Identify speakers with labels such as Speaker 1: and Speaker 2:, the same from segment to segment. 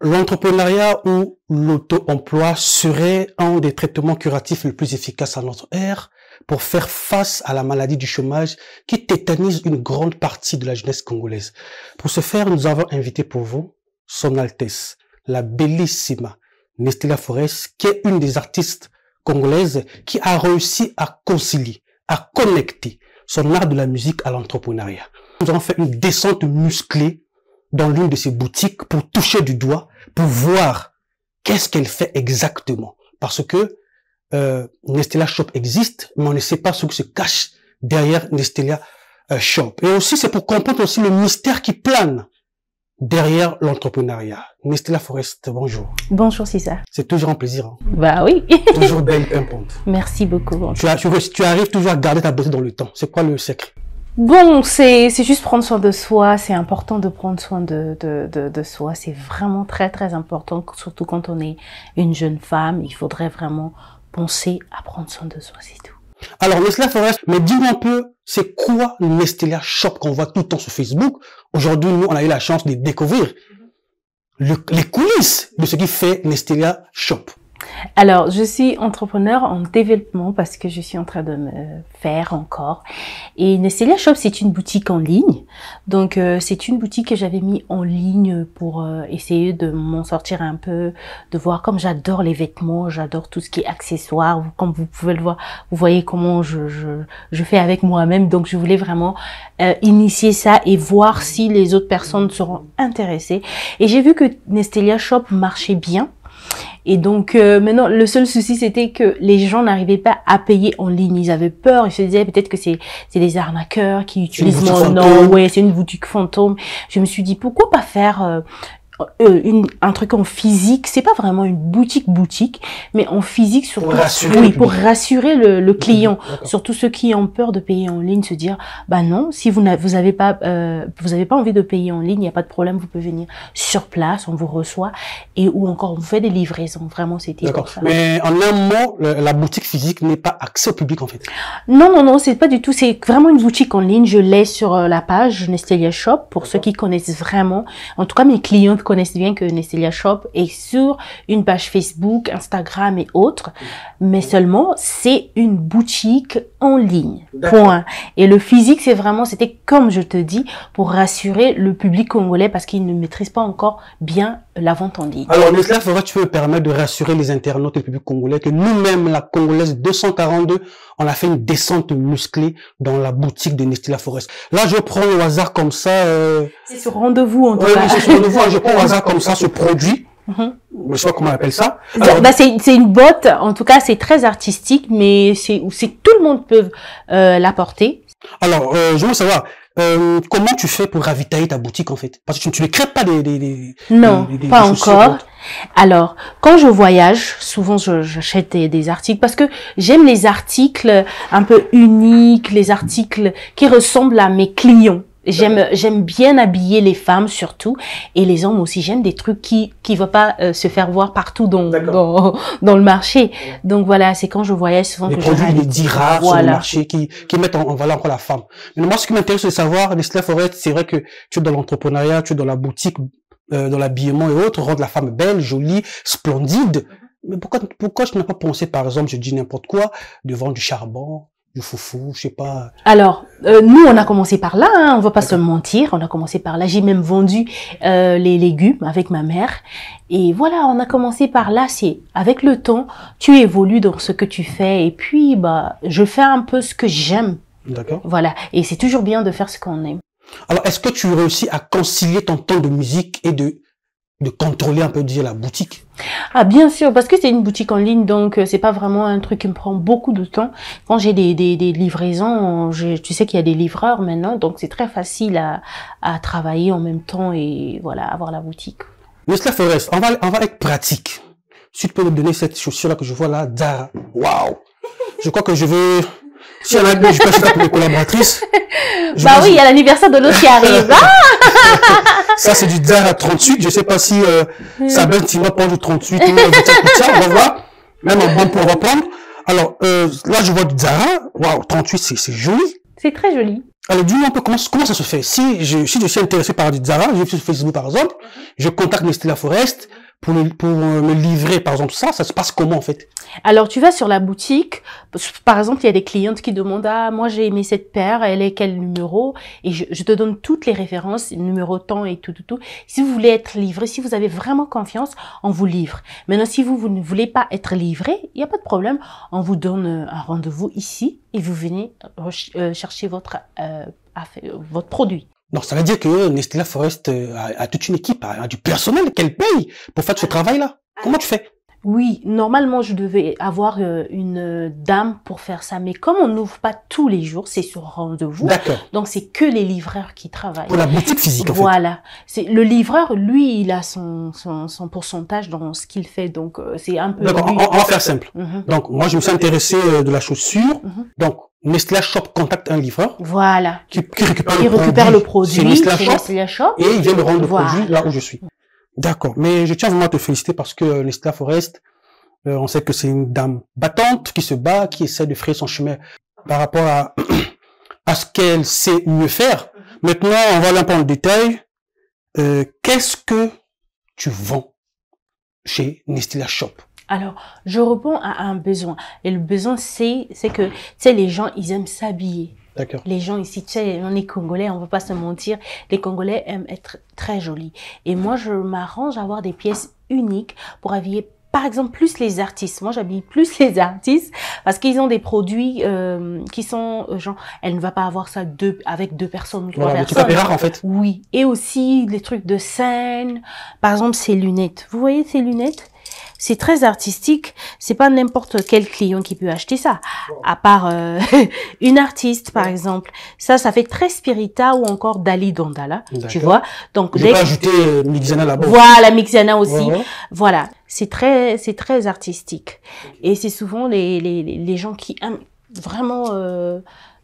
Speaker 1: L'entrepreneuriat ou l'auto-emploi serait un des traitements curatifs les plus efficaces à notre ère pour faire face à la maladie du chômage qui tétanise une grande partie de la jeunesse congolaise. Pour ce faire, nous avons invité pour vous Son Altesse, la bellissima Nestlia Forest, qui est une des artistes congolaises qui a réussi à concilier, à connecter son art de la musique à l'entrepreneuriat. Nous avons fait une descente musclée dans l'une de ses boutiques pour toucher du doigt, pour voir qu'est-ce qu'elle fait exactement. Parce que Nestlia Shop existe, mais on ne sait pas ce qui se cache derrière Nestlia Shop. Et aussi, c'est pour comprendre aussi le mystère qui plane derrière l'entrepreneuriat. Nestlia Forest, bonjour.
Speaker 2: Bonjour Cissa.
Speaker 1: C'est toujours un plaisir. Hein.
Speaker 2: Bah oui.
Speaker 1: Toujours belle, pimpante.
Speaker 2: Merci beaucoup.
Speaker 1: Tu arrives toujours à garder ta beauté dans le temps. C'est quoi le secret?
Speaker 2: Bon, c'est juste prendre soin de soi. C'est important de prendre soin de soi. C'est vraiment très très important, surtout quand on est une jeune femme. Il faudrait vraiment penser à prendre soin de soi, c'est tout.
Speaker 1: Alors, Nestlia Forest, mais dis-moi un peu, c'est quoi le Nestlia Shop qu'on voit tout le temps sur Facebook? Aujourd'hui, nous, on a eu la chance de découvrir les coulisses de ce qui fait Nestlia Shop.
Speaker 2: Alors, je suis entrepreneur en développement parce que je suis en train de me faire encore. Et Nestlia Shop, c'est une boutique en ligne. Donc, c'est une boutique que j'avais mis en ligne pour essayer de m'en sortir un peu, de voir comme j'adore les vêtements, j'adore tout ce qui est accessoires. Comme vous pouvez le voir, vous voyez comment je fais avec moi-même. Donc, je voulais vraiment initier ça et voir si les autres personnes seront intéressées. Et j'ai vu que Nestlia Shop marchait bien. Et donc maintenant le seul souci c'était que les gens n'arrivaient pas à payer en ligne, ils avaient peur, ils se disaient peut-être que c'est des arnaqueurs qui utilisent mon nom, ouais, c'est une boutique fantôme. Je me suis dit pourquoi pas faire un truc en physique, c'est pas vraiment une boutique, mais en physique surtout, pour rassurer le client, surtout ceux qui ont peur de payer en ligne, se dire bah non, si vous avez pas envie de payer en ligne, il y a pas de problème, vous pouvez venir sur place, on vous reçoit ou encore on vous fait des livraisons. Vraiment, c'était
Speaker 1: d'accord. Mais en un mot, la boutique physique n'est pas accès au public en fait.
Speaker 2: Non, c'est pas du tout. C'est vraiment une boutique en ligne. Je l'ai sur la page Nestlia Shop pour ceux qui connaissent vraiment. En tout cas, mes clients connaissent bien que Nestlia Shop est sur une page Facebook, Instagram et autres, mais seulement c'est une boutique en ligne. Point. Et le physique, c'était comme je te dis, pour rassurer le public congolais parce qu'il ne maîtrise pas encore bien la vente en ligne.
Speaker 1: Alors, Nestlia Forest, tu peux me permettre de rassurer les internautes et le public congolais que nous-mêmes, la Congolaise 242, on a fait une descente musclée dans la boutique de Nestlia Forest. Là, je prends au hasard comme ça.
Speaker 2: C'est sur rendez-vous en tout cas.
Speaker 1: C'est sur rendez-vous. Je prends au hasard comme ça ce produit. Je sais pas comment on appelle ça.
Speaker 2: Alors, c'est une botte. En tout cas, c'est très artistique, mais c'est tout le monde peut l'apporter.
Speaker 1: Alors, je veux savoir. Comment tu fais pour ravitailler ta boutique en fait? Parce que tu ne crées pas
Speaker 2: Non, pas encore. Alors, quand je voyage, souvent j'achète des articles parce que j'aime les articles un peu uniques, les articles qui ressemblent à mes clients. J'aime bien habiller les femmes surtout et les hommes aussi. J'aime des trucs qui vont pas se faire voir partout dans le marché. Donc voilà, c'est quand je voyage souvent
Speaker 1: les
Speaker 2: que
Speaker 1: produits les 10 rares sur le marché qui mettent en valeur encore la femme. Mais moi, ce qui m'intéresse de savoir, Nestlia Forest, c'est vrai que tu es dans l'entrepreneuriat, tu es dans la boutique, dans l'habillement et autres, rendre la femme belle, jolie, splendide. Mais pourquoi je n'ai pas pensé, par exemple, je dis n'importe quoi, de vendre du charbon, du foufou, je sais pas.
Speaker 2: Alors, nous, on a commencé par là, hein, on va pas se mentir, on a commencé par là. J'ai même vendu les légumes avec ma mère. Et voilà, on a commencé par là. C'est avec le temps, tu évolues dans ce que tu fais. Et puis, je fais un peu ce que j'aime.
Speaker 1: D'accord.
Speaker 2: Voilà. Et c'est toujours bien de faire ce qu'on aime.
Speaker 1: Alors, est-ce que tu réussis à concilier ton temps de musique et de contrôler un peu, dire, la boutique?
Speaker 2: Ah, bien sûr, parce que c'est une boutique en ligne, donc c'est pas vraiment un truc qui me prend beaucoup de temps. Quand j'ai des livraisons, tu sais qu'il y a des livreurs maintenant, donc c'est très facile à travailler en même temps et voilà, avoir la boutique.
Speaker 1: Nestlia Forest, on va être pratique. Si tu peux me donner cette chaussure-là que je vois là, Zara. Waouh! Je crois que je vais... Si elle a je peux acheter ça pour mes collaboratrices.
Speaker 2: Bah oui, il y a l'anniversaire de l'autre qui arrive.
Speaker 1: Ça, c'est du Zara 38. Je sais pas si Sabine Tima prend du 38 ou on va voir. Même un bon pour reprendre. Alors, là, je vois du Zara. Waouh, 38, c'est joli.
Speaker 2: C'est très joli.
Speaker 1: Alors, dis-moi un peu comment ça se fait. Si je suis intéressé par du Zara, je suis sur Facebook par exemple, je contacte Nestlé La Forest pour me livrer par exemple ça se passe comment en fait?
Speaker 2: Alors, tu vas sur la boutique. Par exemple, il y a des clientes qui demandent, ah, moi, j'ai aimé cette paire, elle est quel numéro? Et je te donne toutes les références, numéro temps et tout. Si vous voulez être livré, si vous avez vraiment confiance, on vous livre. Maintenant, si vous ne voulez pas être livré, il n'y a pas de problème. On vous donne un rendez-vous ici et vous venez chercher votre produit.
Speaker 1: Donc, ça veut dire que Nestlé La Forest a toute une équipe, a du personnel qu'elle paye pour faire ce travail-là. Comment tu fais?
Speaker 2: Oui, normalement, je devais avoir une dame pour faire ça. Mais comme on n'ouvre pas tous les jours, c'est sur rendez-vous.
Speaker 1: D'accord.
Speaker 2: Donc, c'est que les livreurs qui travaillent.
Speaker 1: Pour la boutique physique, en fait.
Speaker 2: Voilà. Le livreur, lui, il a son pourcentage dans ce qu'il fait. Donc, c'est un peu...
Speaker 1: D'accord, on va faire simple. Donc, moi, je me suis intéressé de la chaussure. Donc, Nestlé Shop contacte un livreur.
Speaker 2: Voilà.
Speaker 1: Qui récupère le produit
Speaker 2: chez Nestlé Shop.
Speaker 1: Et il vient me rendre le produit là où je suis. D'accord. Mais je tiens vraiment à te féliciter parce que Nestlé La Forest, on sait que c'est une dame battante qui se bat, qui essaie de frayer son chemin par rapport à ce qu'elle sait mieux faire. Maintenant, on va aller un peu en détail. Qu'est-ce que tu vends chez Nestlé Shop?
Speaker 2: Alors, je réponds à un besoin. Et le besoin, c'est que, tu sais, les gens, ils aiment s'habiller.
Speaker 1: D'accord.
Speaker 2: Les gens ici, tu sais, on est Congolais, on va pas se mentir. Les Congolais aiment être très jolis. Et moi, je m'arrange à avoir des pièces uniques pour habiller, par exemple, plus les artistes. Moi, j'habille plus les artistes parce qu'ils ont des produits qui sont, genre, elle ne va pas avoir ça avec deux personnes ou trois personnes.
Speaker 1: Des rares, en fait.
Speaker 2: Oui. Et aussi, les trucs de scène. Par exemple, ces lunettes. Vous voyez ces lunettes? C'est très artistique. C'est pas n'importe quel client qui peut acheter ça. À part une artiste, par exemple. Ça fait très Spirita ou encore Dali Dondala. Tu vois? Donc,
Speaker 1: je peux ajouter Mixana là-bas.
Speaker 2: Voilà, Mixana aussi. Voilà. C'est très artistique. Et c'est souvent les gens qui aiment vraiment,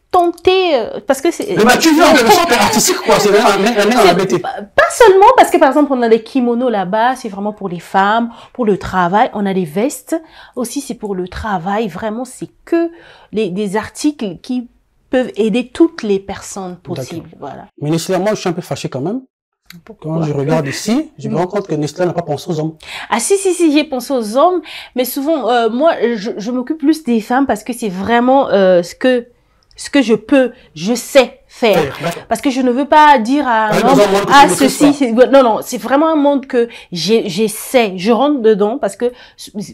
Speaker 2: tenter, parce que c'est...
Speaker 1: Mais tu viens de le chanter artistique, quoi. C'est vraiment la bêtise.
Speaker 2: Pas seulement parce que, par exemple, on a des kimonos là-bas, c'est vraiment pour les femmes, pour le travail. On a des vestes aussi, c'est pour le travail. Vraiment, c'est que des articles qui peuvent aider toutes les personnes possibles. Voilà.
Speaker 1: Mais nécessairement, je suis un peu fâché quand même.
Speaker 2: Pourquoi?
Speaker 1: Quand je regarde ici, je me rends compte que Nestlé n'a pas pensé aux hommes.
Speaker 2: Ah si, j'ai pensé aux hommes, mais souvent, moi, je m'occupe plus des femmes parce que c'est vraiment ce que je sais faire. Parce que je ne veux pas dire à un homme, ah, ceci, non, c'est vraiment un monde que j'essaie. Je rentre dedans parce que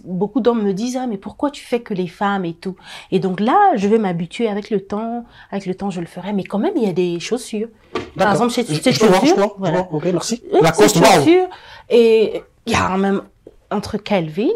Speaker 2: beaucoup d'hommes me disent, ah, mais pourquoi tu fais que les femmes et tout? Et donc là, je vais m'habituer avec le temps. Avec le temps, je le ferai. Mais quand même, il y a des chaussures. Par exemple, cette chaussure.
Speaker 1: Voilà. Ok, merci.
Speaker 2: Cette chaussure. Et il y a même entre Calvin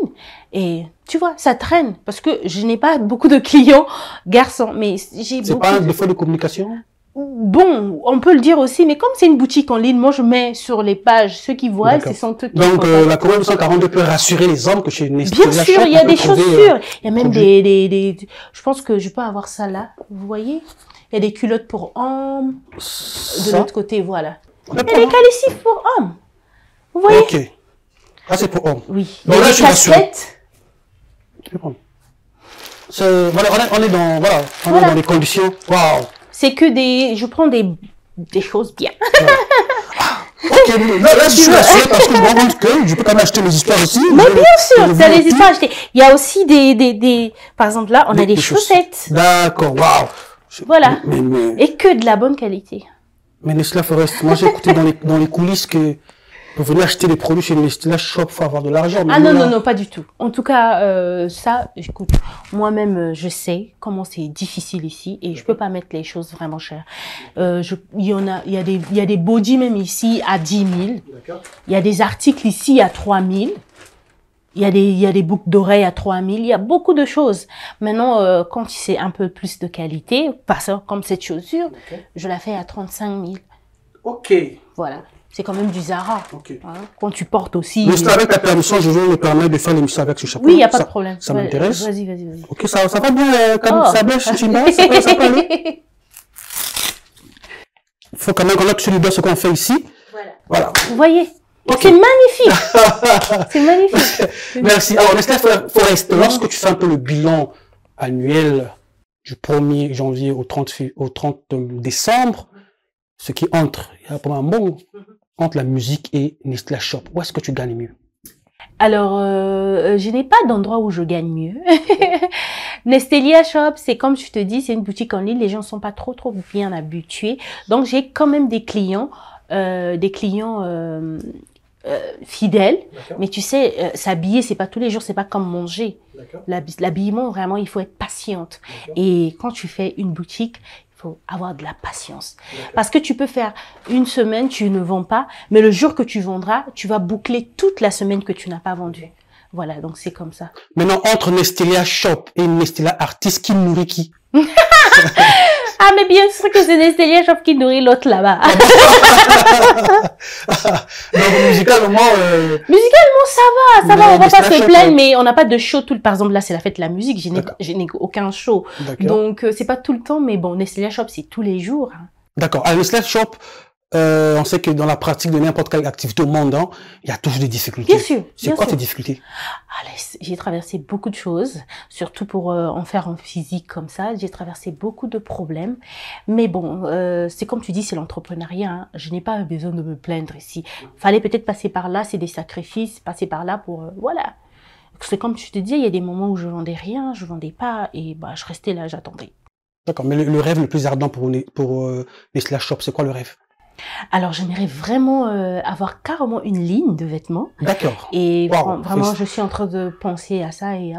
Speaker 2: et tu vois, ça traîne parce que je n'ai pas beaucoup de clients garçons, mais j'ai beaucoup.
Speaker 1: C'est pas un défaut de communication?
Speaker 2: Bon, on peut le dire aussi, mais comme c'est une boutique en ligne, moi je mets sur les pages ceux qui voient, ce sont eux qui
Speaker 1: donc la couronne 242 peut rassurer les hommes que chez Nestlé.
Speaker 2: Bien sûr, il y a des chaussures, il y a même des je pense que je peux avoir ça là, vous voyez? Il y a des culottes pour hommes, de l'autre côté, voilà. Il y a des calcifs pour hommes, vous voyez?
Speaker 1: Ok. Ah, c'est pour hommes.
Speaker 2: Oui.
Speaker 1: Donc là,
Speaker 2: je suis casquettes.
Speaker 1: Je vais prendre. Voilà, on est dans les conditions. Waouh.
Speaker 2: C'est que je prends des choses bien.
Speaker 1: Ok, là, je suis rassuré parce que je me rends compte que je peux quand même acheter les histoires aussi.
Speaker 2: Mais bien sûr, tu as les histoires achetées. Il y a aussi par exemple là, on a des chaussettes.
Speaker 1: D'accord, waouh.
Speaker 2: Voilà. Et que de la bonne qualité.
Speaker 1: Mais Nestlé Forest, moi j'ai écouté dans les coulisses que pour venir acheter des produits chez Nestlé Shop, faut avoir de l'argent.
Speaker 2: Ah non, pas du tout. En tout cas, ça, écoute, moi-même, je sais comment c'est difficile ici et je peux pas mettre les choses vraiment chères. Il y a des bodys même ici à 10 000. Il y a des articles ici à 3 000. Il y a des boucles d'oreilles à 3 000. Il y a beaucoup de choses. Maintenant, quand c'est un peu plus de qualité, comme cette chaussure, je la fais à 35 000.
Speaker 1: Ok.
Speaker 2: Voilà. C'est quand même du Zara.
Speaker 1: Okay.
Speaker 2: Hein, quand tu portes aussi.
Speaker 1: Mais avec ta permission, je vais me permettre de faire l'émission avec ce chapeau.
Speaker 2: Oui, il n'y a pas de problème.
Speaker 1: Ça m'intéresse.
Speaker 2: Vas-y.
Speaker 1: Ok, ça va bien, ça bêche, Chimba, ça peut aller. Il faut quand même qu'on note sur le doigt ce qu'on fait ici. Voilà.
Speaker 2: Vous voyez? Okay. C'est magnifique. C'est magnifique.
Speaker 1: Merci. Alors, Nestlé Forest, lorsque tu fais un peu le bilan annuel du 1er janvier au 30 décembre, ce qui entre, il y a pendant un bon entre la musique et Nestlia Shop. Où est-ce que tu gagnes mieux?
Speaker 2: Alors, je n'ai pas d'endroit où je gagne mieux. Nestlia Shop, c'est comme je te dis, c'est une boutique en ligne. Les gens sont pas trop bien habitués. Donc, j'ai quand même des clients fidèles. Mais tu sais, s'habiller, c'est pas tous les jours, c'est pas comme manger. L'habillement, vraiment, il faut être patiente. Et quand tu fais une boutique, il faut avoir de la patience. Parce que tu peux faire une semaine, tu ne vends pas, mais le jour que tu vendras, tu vas boucler toute la semaine que tu n'as pas vendu. Voilà, donc c'est comme ça.
Speaker 1: Maintenant, entre Nestlia Shop et Nestlia Artist, qui nourrit qui?
Speaker 2: Ah, mais bien sûr que c'est Nestlia Shop qui nourrit l'autre là-bas.
Speaker 1: Donc, musicalement,
Speaker 2: ça va, on va pas se plaindre, mais on n'a pas de show par exemple, là, c'est la fête de la musique, je n'ai aucun show. Donc, c'est pas tout le temps, mais bon, Nestlia Shop, c'est tous les jours. Hein.
Speaker 1: D'accord. À Nestlia Shop, on sait que dans la pratique de n'importe quelle activité au monde, hein, il y a toujours des difficultés.
Speaker 2: Bien sûr.
Speaker 1: C'est quoi tes difficultés?
Speaker 2: Allez, j'ai traversé beaucoup de choses, surtout pour en faire en physique comme ça. J'ai traversé beaucoup de problèmes. Mais bon, c'est comme tu dis, c'est l'entrepreneuriat. Hein. Je n'ai pas besoin de me plaindre ici. Fallait peut-être passer par là, c'est des sacrifices, passer par là pour... voilà. C'est comme je te dis, il y a des moments où je vendais rien, je vendais pas, et bah, je restais là, j'attendais.
Speaker 1: D'accord, mais le rêve le plus ardent pour Nestlia Shop, c'est quoi le rêve?
Speaker 2: Alors, j'aimerais vraiment avoir carrément une ligne de vêtements.
Speaker 1: D'accord.
Speaker 2: Et vraiment, je suis en train de penser à ça et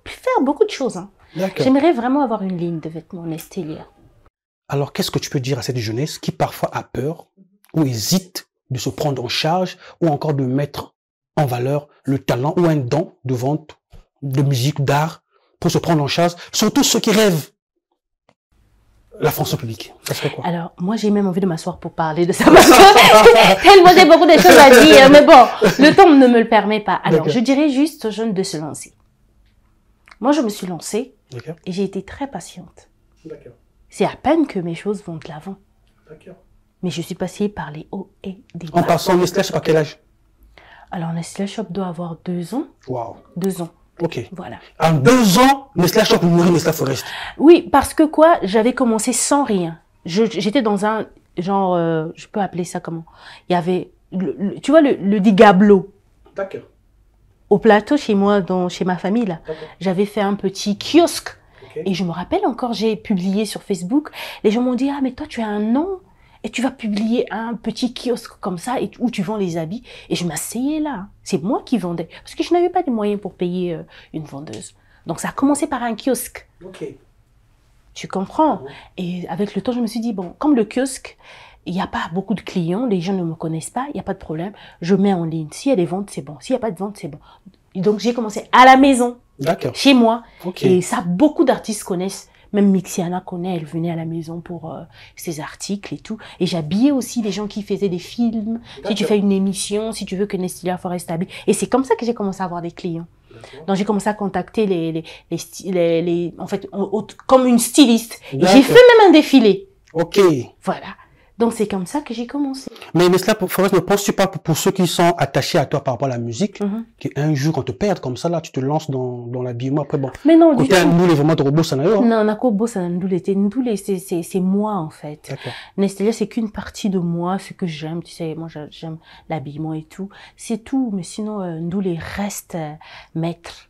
Speaker 2: faire beaucoup de choses. Hein. J'aimerais vraiment avoir une ligne de vêtements Nestlia.
Speaker 1: Alors, qu'est-ce que tu peux dire à cette jeunesse qui parfois a peur ou hésite de se prendre en charge ou encore de mettre en valeur le talent ou un don de vente, de musique, d'art pour se prendre en charge, surtout ceux qui rêvent la fonction publique, ça serait quoi?
Speaker 2: Alors, moi, j'ai même envie de m'asseoir pour parler de ça. Tellement j'ai beaucoup de choses à dire. Mais bon, le temps ne me le permet pas. Alors, je dirais juste aux jeunes de se lancer. Moi, je me suis lancée et j'ai été très patiente. C'est à peine que mes choses vont de l'avant. Mais je suis passée par les hauts et des bas.
Speaker 1: En passant, Nestlia Shop à quel âge?
Speaker 2: Alors, Nestlia Shop doit avoir 2 ans.
Speaker 1: Wow.
Speaker 2: 2 ans.
Speaker 1: Ok.
Speaker 2: Voilà.
Speaker 1: En 2 ans, Nestlia Shop nourrit Nestlia Forest.
Speaker 2: Oui, parce que quoi, j'avais commencé sans rien. J'étais dans un genre, je peux appeler ça comment? Il y avait, tu vois, le digablo.
Speaker 1: D'accord.
Speaker 2: Au plateau chez moi, chez ma famille là, j'avais fait un petit kiosque. Et je me rappelle encore, j'ai publié sur Facebook. Les gens m'ont dit, ah mais toi tu as un nom et tu vas publier un petit kiosque comme ça où tu vends les habits. Et je m'asseyais là. C'est moi qui vendais. Parce que je n'avais pas de moyens pour payer une vendeuse. Donc ça a commencé par un kiosque. Tu comprends? Et avec le temps, je me suis dit, bon, comme le kiosque, il n'y a pas beaucoup de clients, les gens ne me connaissent pas, il n'y a pas de problème. Je mets en ligne. S'il y a des ventes, c'est bon. S'il n'y a pas de ventes, c'est bon. Et donc j'ai commencé à la maison. Chez moi. Et ça, beaucoup d'artistes connaissent. Même Mixiana connaît, elle venait à la maison pour ses articles et tout. Et j'habillais aussi les gens qui faisaient des films. Si tu fais une émission, si tu veux que Nestlia Forest habille. Et c'est comme ça que j'ai commencé à avoir des clients. Donc j'ai commencé à contacter en fait, comme une styliste. Et j'ai fait même un défilé. Voilà. Donc c'est comme ça que j'ai commencé.
Speaker 1: Mais Nestlia Forest, ne penses-tu pas pour ceux qui sont attachés à toi par rapport à la musique, qu'un jour quand te perdent comme ça, là, tu te lances dans l'habillement, après bon.
Speaker 2: Mais non,
Speaker 1: côté Ndoulé, vraiment de robot, ça n'a pas.
Speaker 2: Non, Nako Bossa Ndoulé, c'est moi en fait. Nestlia, c'est qu'une partie de moi, ce que j'aime, tu sais, moi j'aime l'habillement et tout. C'est tout, mais sinon Ndoulé reste maître.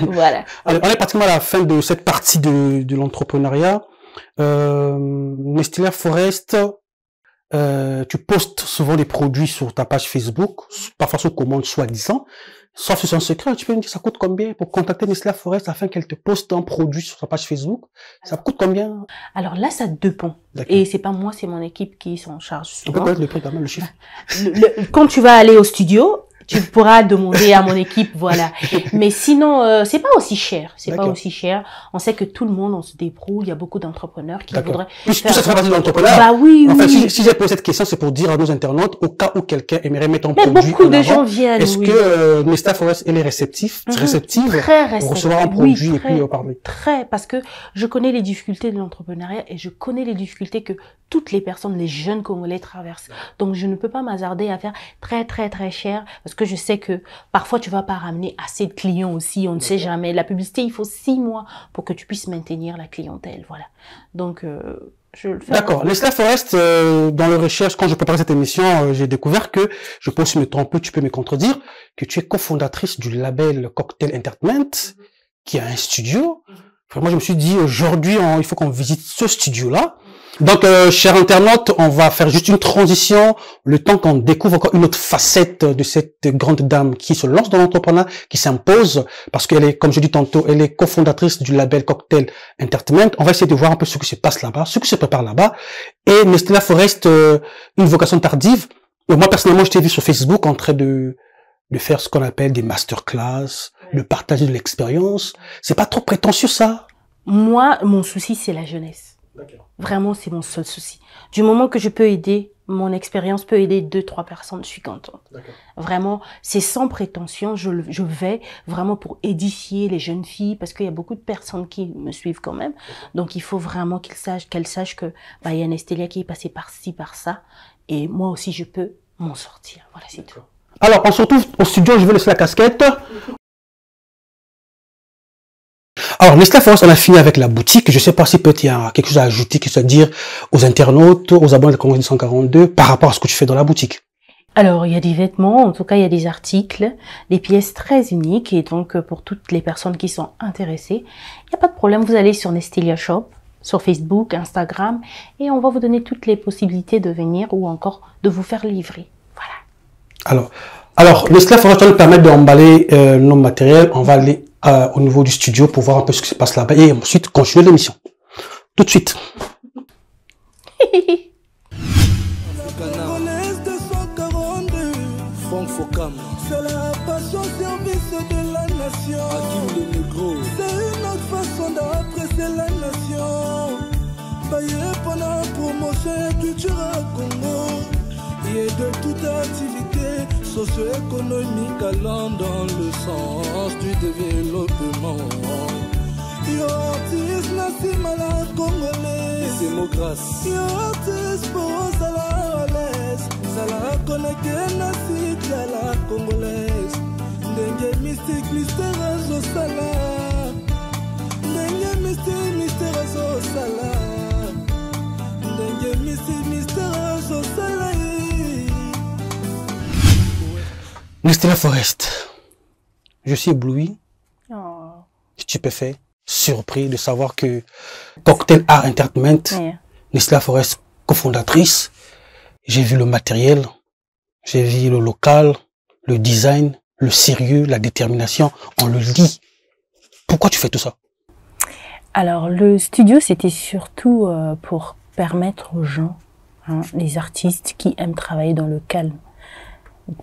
Speaker 2: Voilà.
Speaker 1: Alors, on est pratiquement à la fin de cette partie de l'entrepreneuriat. Nestlia Forest, tu postes souvent des produits sur ta page Facebook, parfois sous commande soi-disant. Sauf si c'est un secret, tu peux me dire ça coûte combien pour contacter Nestlia Forest afin qu'elle te poste un produit sur sa page Facebook? Ça coûte combien?
Speaker 2: Alors là, ça dépend. Et c'est pas moi, c'est mon équipe qui s'en charge.
Speaker 1: On peut connaître le prix quand même, le chiffre.
Speaker 2: Quand tu vas aller au studio, tu pourras demander à mon équipe, voilà. Mais sinon, c'est pas aussi cher. C'est pas aussi cher. On sait que tout le monde, on se débrouille. Il y a beaucoup d'entrepreneurs qui voudraient.
Speaker 1: Tout ça fait partie de l'entrepreneur.
Speaker 2: Bah oui,
Speaker 1: en fait, si j'ai posé cette question, c'est pour dire à nos internautes, au cas où quelqu'un aimerait mettre un produit
Speaker 2: beaucoup
Speaker 1: en
Speaker 2: de
Speaker 1: avant,
Speaker 2: gens viennent.
Speaker 1: Est-ce que Nestlia Forest, elle est réceptive pour recevoir un produit et puis parler?
Speaker 2: Très, parce que je connais les difficultés de l'entrepreneuriat et je connais les difficultés que toutes les personnes, les jeunes Congolais traversent. Donc, je ne peux pas m'hasarder à faire très cher parce que que je sais que parfois tu vas pas ramener assez de clients aussi, on ne sait jamais. La publicité, il faut 6 mois pour que tu puisses maintenir la clientèle, voilà. Donc, je le fais.
Speaker 1: D'accord. Nestlé Forest, dans les recherches, quand je préparais cette émission, j'ai découvert que, je peux aussi me tromper, tu peux me contredire, que tu es cofondatrice du label Cocktail Entertainment, qui a un studio. Vraiment, je me suis dit, aujourd'hui, il faut qu'on visite ce studio-là. Donc, chers internautes, on va faire juste une transition, le temps qu'on découvre encore une autre facette de cette grande dame qui se lance dans l'entrepreneuriat, qui s'impose, parce qu'elle est, comme je dis tantôt, elle est cofondatrice du label Cocktail Entertainment. On va essayer de voir un peu ce qui se passe là-bas, ce qui se prépare là-bas. Et Nestlé Forest, une vocation tardive. Moi, personnellement, je t'ai vu sur Facebook en train de faire ce qu'on appelle des masterclass, de partager de l'expérience. C'est pas trop prétentieux, ça?
Speaker 2: Moi, mon souci, c'est la jeunesse. Vraiment, c'est mon seul souci. Du moment que je peux aider, mon expérience peut aider 2-3 personnes, je suis contente. Vraiment, c'est sans prétention. Je vais vraiment pour édifier les jeunes filles parce qu'il y a beaucoup de personnes qui me suivent quand même. Donc, il faut vraiment qu'elles sachent que il y a Nestélia qui est passée par ci, par ça. Et moi aussi, je peux m'en sortir. Voilà, c'est tout.
Speaker 1: Alors, on se retrouve au studio, je vais laisser la casquette. Alors, Nestlé Forest, on a fini avec la boutique. Je ne sais pas si peut-être il y a quelque chose à ajouter, qui soit dire aux internautes, aux abonnés de la Congrès 242, par rapport à ce que tu fais dans la boutique.
Speaker 2: Alors, il y a des vêtements, en tout cas, il y a des articles, des pièces très uniques. Et donc, pour toutes les personnes qui sont intéressées, il n'y a pas de problème. Vous allez sur Nestélia Shop, sur Facebook, Instagram, et on va vous donner toutes les possibilités de venir ou encore de vous faire livrer. Voilà.
Speaker 1: Alors, Nestlé Forest va nous permettre d'emballer nos matériels. On va aller au niveau du studio pour voir un peu ce qui se passe là-bas et ensuite continuer l'émission. Tout de suite.
Speaker 3: C'est la passion service de la nation. C'est une autre façon d'apprécier la nation. Payé pendant la promotion et culture à Congo. Et de toute activité socio-économique allant dans le sens du développement. Yo artiste national congolais. C'est mon grâce. Yo artiste pour Salah à l'aise. Salah connecté nasi à la congolaise. Dengue mystique, mystère au Salah. Dengue mystique, mystère au Salah. Dengue mystique, mystère au Salah.
Speaker 1: Nestlé Forest, je suis ébloui,
Speaker 2: Oh.
Speaker 1: stupéfait, surpris de savoir que Cocktail Art Entertainment, Nestlé Forest, cofondatrice, j'ai vu le matériel, j'ai vu le local, le design, le sérieux, la détermination, on le dit. Pourquoi tu fais tout ça?
Speaker 2: Alors, le studio, c'était surtout pour permettre aux gens, les artistes qui aiment travailler dans le calme.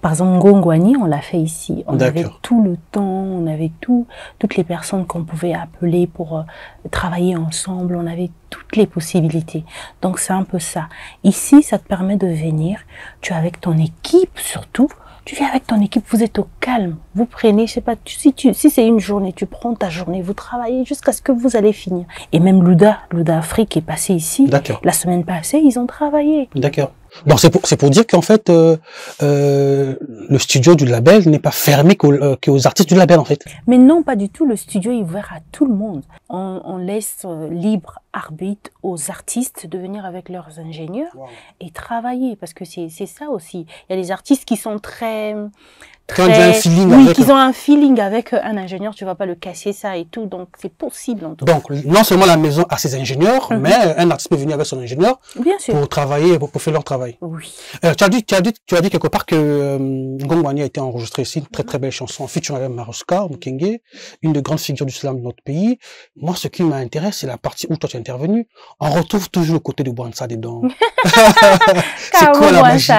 Speaker 2: Par exemple, Ngongwani, on l'a fait ici. On avait tout le temps, on avait toutes les personnes qu'on pouvait appeler pour travailler ensemble. On avait toutes les possibilités. Donc, c'est un peu ça. Ici, ça te permet de venir. Tu es avec ton équipe, surtout. Tu viens avec ton équipe, vous êtes au calme. Vous prenez, je sais pas, si c'est une journée, tu prends ta journée, vous travaillez jusqu'à ce que vous allez finir. Et même Luda Afrique est passé ici. La semaine passée, ils ont travaillé.
Speaker 1: D'accord. Donc c'est pour dire qu'en fait le studio du label n'est pas fermé qu'aux artistes du label en fait.
Speaker 2: Mais non, pas du tout. Le studio est ouvert à tout le monde. On laisse libre arbitre aux artistes de venir avec leurs ingénieurs et travailler parce que c'est ça aussi. Il y a des artistes qui sont très
Speaker 1: qui ont
Speaker 2: un feeling avec un ingénieur, tu vas pas le casser ça et tout, donc c'est possible en tout cas.
Speaker 1: Donc non seulement la maison a ses ingénieurs, mais un artiste peut venir avec son ingénieur pour travailler, pour faire leur travail.
Speaker 2: Oui.
Speaker 1: Tu as dit quelque part que Ngongwani a été enregistré ici, une très très belle chanson featuring avec Maroska Mukenge, une des grandes figures du slam de notre pays. Moi, ce qui m'intéresse, c'est la partie où toi tu es intervenu. On retrouve toujours le côté de Bwanza dedans.
Speaker 2: C'est quoi la magie?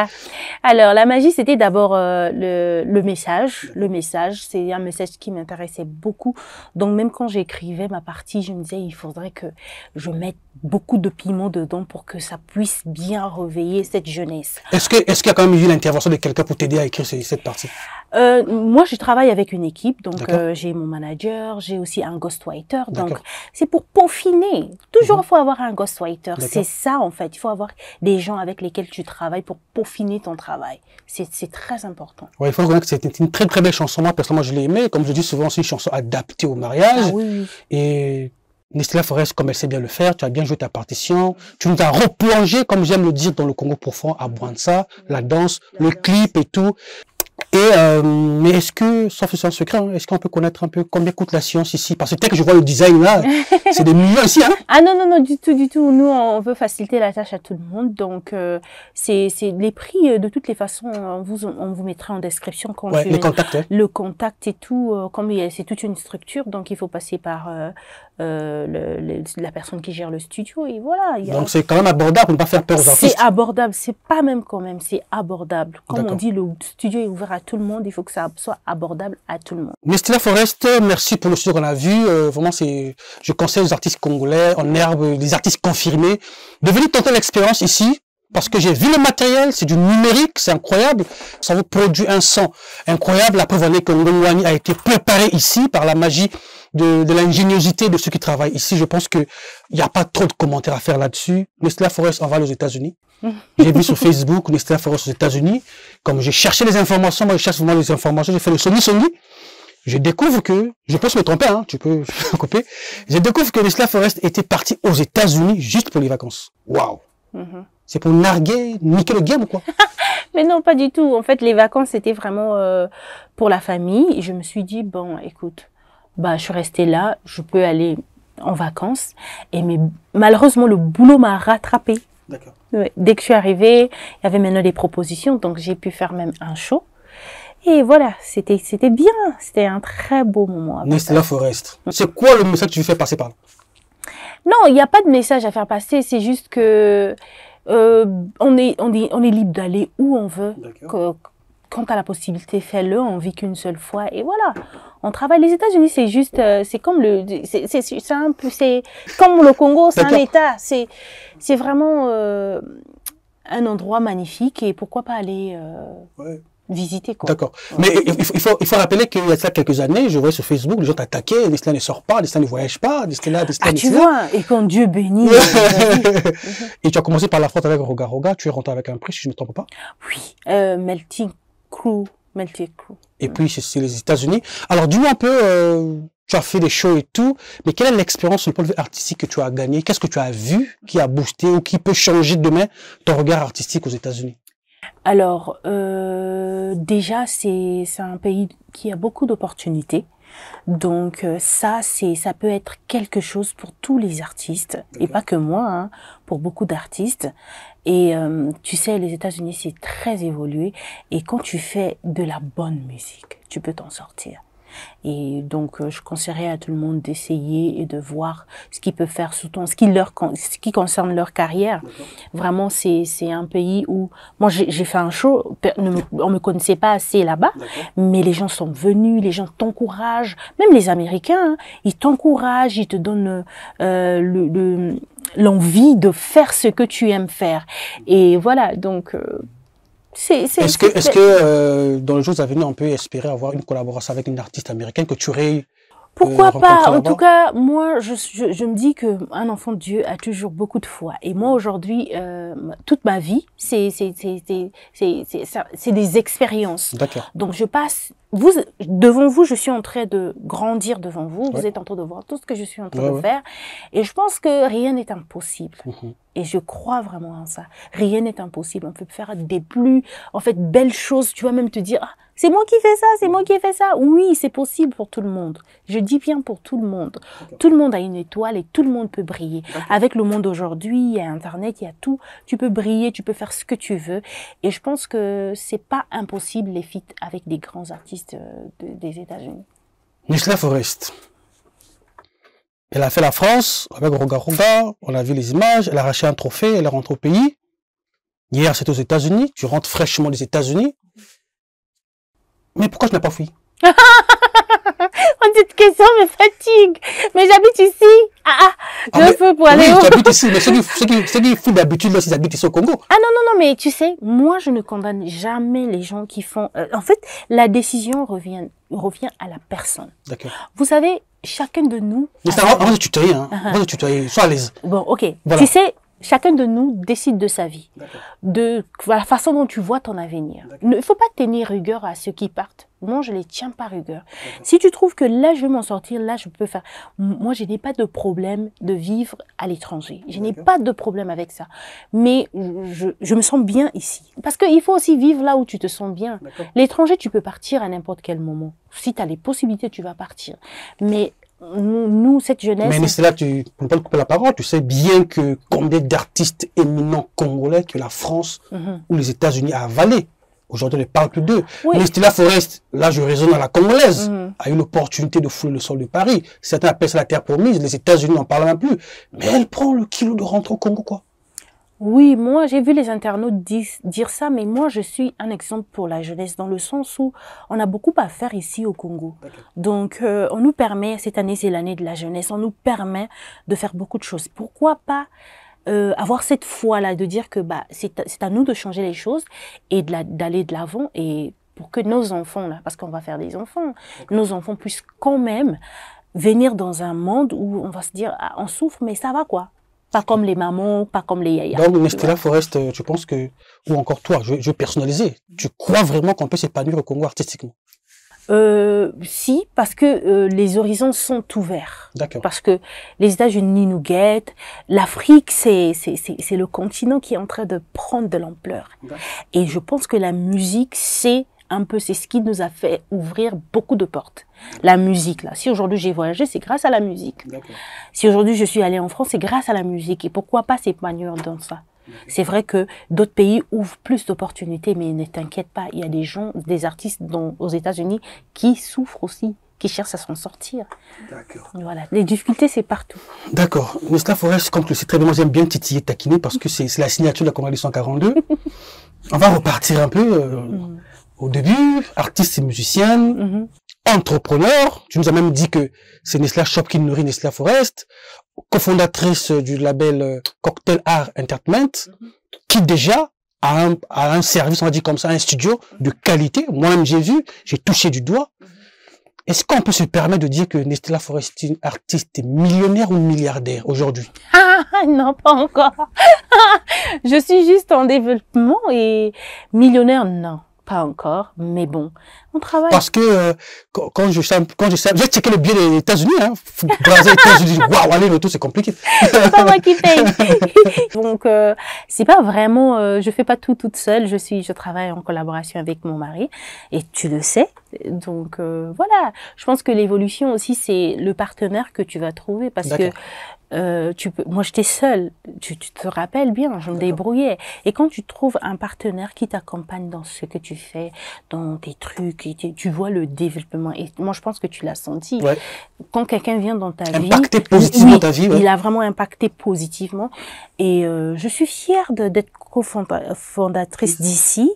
Speaker 2: Alors la magie, c'était d'abord le message. Le message, c'est un message qui m'intéressait beaucoup. Donc même quand j'écrivais ma partie, je me disais il faudrait que je mette beaucoup de piment dedans pour que ça puisse bien réveiller cette jeunesse.
Speaker 1: Est-ce qu'il y a quand même eu l'intervention de quelqu'un pour t'aider à écrire cette partie?
Speaker 2: Moi, je travaille avec une équipe, donc j'ai mon manager, j'ai aussi un ghostwriter, donc c'est pour peaufiner. Toujours, il faut avoir un ghostwriter. C'est ça, en fait. Il faut avoir des gens avec lesquels tu travailles pour peaufiner ton travail. C'est très important.
Speaker 1: Ouais, il faut reconnaître que c'était une très très belle chanson. Moi, personnellement, je l'ai aimée. Comme je dis souvent, c'est une chanson adaptée au mariage.
Speaker 2: Ah, oui.
Speaker 1: Et Nestlia Forest, comme elle sait bien le faire, tu as bien joué ta partition. Tu nous as replongé, comme j'aime le dire, dans le Congo profond, à Bwanza, la danse, le clip et tout. Et mais est-ce que, sauf que c'est un secret, hein, est-ce qu'on peut connaître un peu combien coûte la science ici? Parce que dès que je vois le design là, c'est des millions ici, hein?
Speaker 2: Ah non, non, non, du tout, du tout. Nous, on veut faciliter la tâche à tout le monde. Donc, c'est les prix, de toutes les façons, on vous mettra en description quand
Speaker 1: les contacts, ouais.
Speaker 2: Le contact et tout. Comme c'est toute une structure, donc il faut passer par la personne qui gère le studio et voilà.
Speaker 1: Donc c'est quand même abordable pour ne pas faire peur aux artistes.
Speaker 2: C'est abordable, c'est pas même quand même, c'est abordable. Comme on dit, le studio est ouvert à tout le monde, il faut que ça soit abordable à tout le monde.
Speaker 1: Nestlia Forest, merci pour le studio qu'on a vu. Vraiment, je conseille aux artistes congolais en herbe, des artistes confirmés, de venir tenter l'expérience ici. Parce que j'ai vu le matériel, c'est du numérique, c'est incroyable. Ça vous produit un son incroyable. La preuve en est que Ngongwani a été préparé ici par la magie de l'ingéniosité de ceux qui travaillent ici. Je pense que il n'y a pas trop de commentaires à faire là-dessus. Nestlia Forest en va aux États-Unis. J'ai vu sur Facebook Nestlia Forest aux États-Unis. Comme j'ai cherché les informations, moi je cherche vraiment les informations, j'ai fait le Sony. Je découvre que, je peux me tromper, hein, tu peux couper. Je découvre que Nestlia Forest était parti aux États-Unis juste pour les vacances. Waouh! C'est pour narguer, niquer le game ou quoi?
Speaker 2: Mais non, pas du tout. En fait, les vacances, c'était vraiment pour la famille. Et je me suis dit, bon, écoute, je suis restée là, je peux aller en vacances. Mais malheureusement, le boulot m'a rattrapée.
Speaker 1: D'accord.
Speaker 2: Ouais. Dès que je suis arrivée, il y avait maintenant des propositions, donc j'ai pu faire même un show. Et voilà, c'était bien. C'était un très beau moment.
Speaker 1: Nestlia Forest. C'est quoi le message que tu veux faire passer par là?
Speaker 2: Non, il n'y a pas de message à faire passer. C'est juste que on est libre d'aller où on veut. Quand tu as la possibilité, fais-le. On vit qu'une seule fois et voilà. On travaille. Les États-Unis, c'est juste, c'est comme c'est comme le Congo, c'est un État. C'est vraiment un endroit magnifique et pourquoi pas aller visiter quoi.
Speaker 1: D'accord. Mais il faut rappeler qu'il y a ça quelques années, je voyais sur Facebook, les gens t'attaquaient, Nestlia ne sort pas, Nestlia ne voyage pas, Nestlia.
Speaker 2: Tu vois, et quand Dieu bénit.
Speaker 1: Et tu as commencé par la France avec Roga Roga, tu es rentré avec un prix, si je ne me trompe pas.
Speaker 2: Oui, Melting Crew.
Speaker 1: Et puis c'est les États-Unis. Alors dis-moi un peu, tu as fait des shows et tout, mais quelle est l'expérience sur le point de vue artistique que tu as gagné? Qu'est-ce que tu as vu qui a boosté ou qui peut changer demain ton regard artistique aux États-Unis?
Speaker 2: Alors, déjà, c'est un pays qui a beaucoup d'opportunités. Donc, ça peut être quelque chose pour tous les artistes, et pas que moi, hein, pour beaucoup d'artistes. Et tu sais, les États-Unis, c'est très évolué. Et quand tu fais de la bonne musique, tu peux t'en sortir. Et donc, je conseillerais à tout le monde d'essayer et de voir ce qu'ils peuvent faire, surtout en ce qui concerne leur carrière. Vraiment, c'est un pays où... Moi, j'ai fait un show, on me connaissait pas assez là-bas, mais les gens sont venus, les gens t'encouragent. Même les Américains, hein, ils t'encouragent, ils te donnent l'envie de faire ce que tu aimes faire. Et voilà, donc... Est-ce
Speaker 1: que dans les jours à venir, on peut espérer avoir une collaboration avec une artiste américaine que tu aurais
Speaker 2: pourquoi pas? En tout cas, moi, je me dis que un enfant de Dieu a toujours beaucoup de foi. Et moi, aujourd'hui, toute ma vie, c'est des expériences.
Speaker 1: D'accord.
Speaker 2: Donc, je passe... devant vous, je suis en train de grandir devant vous. Vous êtes en train de voir tout ce que je suis en train de faire. Et je pense que rien n'est impossible. Et je crois vraiment en ça. Rien n'est impossible. On peut faire des belles choses. Tu vas même te dire, ah, c'est moi qui fais ça, c'est moi qui ai fait ça. Oui, c'est possible pour tout le monde. Je dis bien pour tout le monde. Tout le monde a une étoile et tout le monde peut briller. Avec le monde aujourd'hui, il y a Internet, il y a tout. Tu peux briller, tu peux faire ce que tu veux. Et je pense que c'est pas impossible les feats avec des grands artistes des États-Unis.
Speaker 1: Nestlia Forest. Elle a fait la France avec Roga Roga, on a vu les images, elle a arraché un trophée, elle est rentrée au pays. Hier, c'était aux États-Unis, tu rentres fraîchement des États-Unis. Mais pourquoi je n'ai pas fui?
Speaker 2: Cette question me fatigue. Mais j'habite ici. Je peux pour aller où?
Speaker 1: Tu habites ici, mais ceux qui font d'habitude, là, ils habitent ici au Congo.
Speaker 2: Ah non, mais tu sais, moi, je ne condamne jamais les gens qui font... en fait, la décision revient à la personne.
Speaker 1: D'accord.
Speaker 2: Vous savez, chacun de nous...
Speaker 1: Mais ça, avant de tutoyer, hein. Avant de tutoyer, sois à l'aise.
Speaker 2: Bon, ok.
Speaker 1: Voilà.
Speaker 2: Tu sais, chacun de nous décide de sa vie, de la façon dont tu vois ton avenir. Il ne faut pas tenir rigueur à ceux qui partent. Moi, je les tiens pas rigueur. Si tu trouves que là, je vais m'en sortir, là, je peux faire... Moi, je n'ai pas de problème de vivre à l'étranger. Je n'ai pas de problème avec ça. Mais je me sens bien ici. Parce qu'il faut aussi vivre là où tu te sens bien. L'étranger, tu peux partir à n'importe quel moment. Si tu as les possibilités, tu vas partir. Mais... Nous, cette jeunesse...
Speaker 1: Mais c'est là, tu ne peux pas couper la parole. Tu sais bien que combien d'artistes éminents congolais que la France ou les États-Unis a avalé. Aujourd'hui, on ne parle plus d'eux. Mais Stella Forest, là, je raisonne à la congolaise, a eu l'opportunité de fouler le sol de Paris. Certains appellent ça la terre promise. Les États-Unis n'en parlent même plus. Mais elle prend le kilo de rentrée au Congo, quoi.
Speaker 2: Oui, moi, j'ai vu les internautes dire ça, mais moi, je suis un exemple pour la jeunesse dans le sens où on a beaucoup à faire ici au Congo. Donc, on nous permet, cette année, c'est l'année de la jeunesse, on nous permet de faire beaucoup de choses. Pourquoi pas avoir cette foi-là, de dire que bah, c'est à nous de changer les choses et d'aller de l'avant et pour que nos enfants, là, parce qu'on va faire des enfants, nos enfants puissent quand même venir dans un monde où on va se dire, ah, on souffre, mais ça va quoi. Pas comme les mamans, pas comme les yayas.
Speaker 1: Donc, Stella Forest, tu penses que, ou encore toi, je vais personnaliser, tu crois vraiment qu'on peut s'épanouir au Congo artistiquement?
Speaker 2: Si, parce que les horizons sont ouverts.
Speaker 1: D'accord.
Speaker 2: Parce que les États-Unis nous guettent. L'Afrique, c'est le continent qui est en train de prendre de l'ampleur. Et je pense que la musique, c'est ce qui nous a fait ouvrir beaucoup de portes. La musique, là. Si aujourd'hui j'ai voyagé, c'est grâce à la musique. Si aujourd'hui je suis allée en France, c'est grâce à la musique. Et pourquoi pas s'épanouir dans ça? C'est vrai que d'autres pays ouvrent plus d'opportunités, mais ne t'inquiète pas, il y a des gens, des artistes aux États-Unis qui souffrent aussi, qui cherchent à s'en sortir. D'accord. Voilà, les difficultés, c'est partout.
Speaker 1: D'accord. Stella Forest, comme tu le sais très bien, moi j'aime bien titiller, taquiner, parce que c'est la signature de la Congrès 142. On va repartir un peu au début, artiste et musicienne, entrepreneur. Tu nous as même dit que c'est Nestlé Shop qui nourrit Stella Forest, cofondatrice du label Cocktail Art Entertainment, qui déjà a un service, on va dire comme ça, un studio de qualité. Moi-même, j'ai vu, j'ai touché du doigt. Est-ce qu'on peut se permettre de dire que Stella Forest est une artiste millionnaire ou milliardaire aujourd'hui?
Speaker 2: Non, pas encore. Je suis juste en développement et millionnaire, non. Pas encore, mais bon, on travaille.
Speaker 1: Parce que quand j'ai checké le billet des États-Unis, hein, Brazil, États-Unis, waouh, aller le tout, c'est compliqué.
Speaker 2: C'est pas moi qui paye. Donc c'est pas vraiment, je fais pas tout toute seule. Je travaille en collaboration avec mon mari et tu le sais. Donc voilà, je pense que l'évolution aussi c'est le partenaire que tu vas trouver parce que moi j'étais seule, tu te rappelles bien, je me débrouillais. Et quand tu trouves un partenaire qui t'accompagne dans ce que tu fais, dans tes trucs, et tu vois le développement. Et moi je pense que tu l'as senti. Ouais. Quand quelqu'un vient dans ta vie,
Speaker 1: impacté positivement ta vie. Ouais.
Speaker 2: Il a vraiment impacté positivement. Et je suis fière d'être cofondatrice d'ici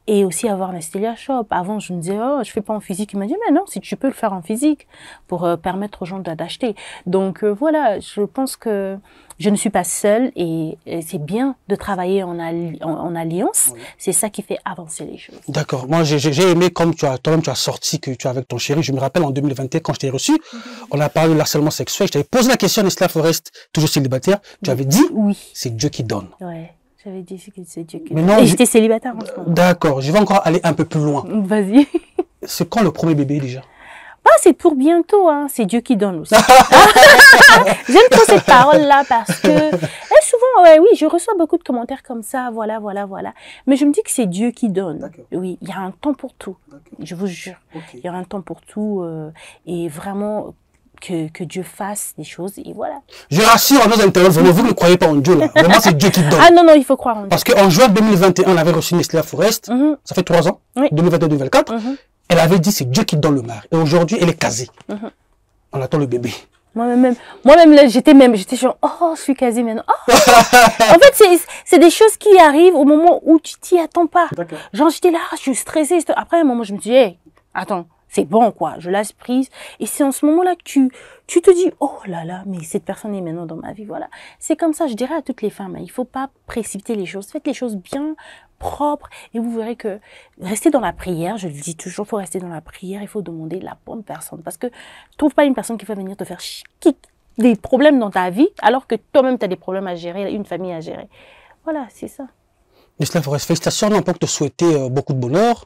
Speaker 2: et aussi avoir un Stella Shop. Avant je me disais je fais pas en physique. Il m'a dit mais non, si tu peux le faire en physique pour permettre aux gens d'acheter. Donc voilà, je pense que je ne suis pas seule et c'est bien de travailler en alliance. Oui. C'est ça qui fait avancer les choses.
Speaker 1: D'accord. Moi, j'ai aimé comme toi-même tu as sorti que tu as avec ton chéri. Je me rappelle en 2021 quand je t'ai reçu, on a parlé de l'harcèlement sexuel. Je t'avais posé la question à Stella Forest, toujours célibataire. Tu avais dit, c'est Dieu qui donne.
Speaker 2: Ouais. J'avais dit que c'est Dieu qui donne. Et j'étais célibataire en ce moment.
Speaker 1: D'accord. Je vais encore aller un peu plus loin.
Speaker 2: Vas-y.
Speaker 1: C'est quand le premier bébé déjà?
Speaker 2: C'est pour bientôt, hein. C'est Dieu qui donne aussi. J'aime trop cette parole-là parce que souvent, oui, je reçois beaucoup de commentaires comme ça, voilà. Mais je me dis que c'est Dieu qui donne. Oui, il y a un temps pour tout. Je vous jure. Il y a un temps pour tout et vraiment que Dieu fasse des choses et voilà. Je
Speaker 1: rassure à nos internautes, vous ne croyez pas en Dieu là. Vraiment, c'est Dieu qui donne.
Speaker 2: Ah non, il faut croire en Dieu.
Speaker 1: Parce qu'en juin 2021, on avait reçu Stella Forest. Ça fait 3 ans. Oui. 2022-2024. Elle avait dit c'est Dieu qui donne le mari. Et aujourd'hui, elle est casée. On attend le bébé.
Speaker 2: Moi-même, là, j'étais genre, je suis casée maintenant. En fait, c'est des choses qui arrivent au moment où tu t'y attends pas. Genre, j'étais là, je suis stressée. Après, un moment, je me dis, attends, C'est bon, quoi. Je lâche prise. Et c'est en ce moment-là que tu te dis, oh là là, mais cette personne est maintenant dans ma vie. Voilà. C'est comme ça, je dirais à toutes les femmes, il faut pas précipiter les choses. Faites les choses bien propres et vous verrez que restez dans la prière. Je le dis toujours, il faut rester dans la prière. Il faut demander la bonne personne. Parce que trouve pas une personne qui va venir te faire des problèmes dans ta vie alors que toi-même, tu as des problèmes à gérer, une famille à gérer. Voilà, c'est ça.
Speaker 1: Nestlé Forest, félicitations, on peut te souhaiter beaucoup de bonheur.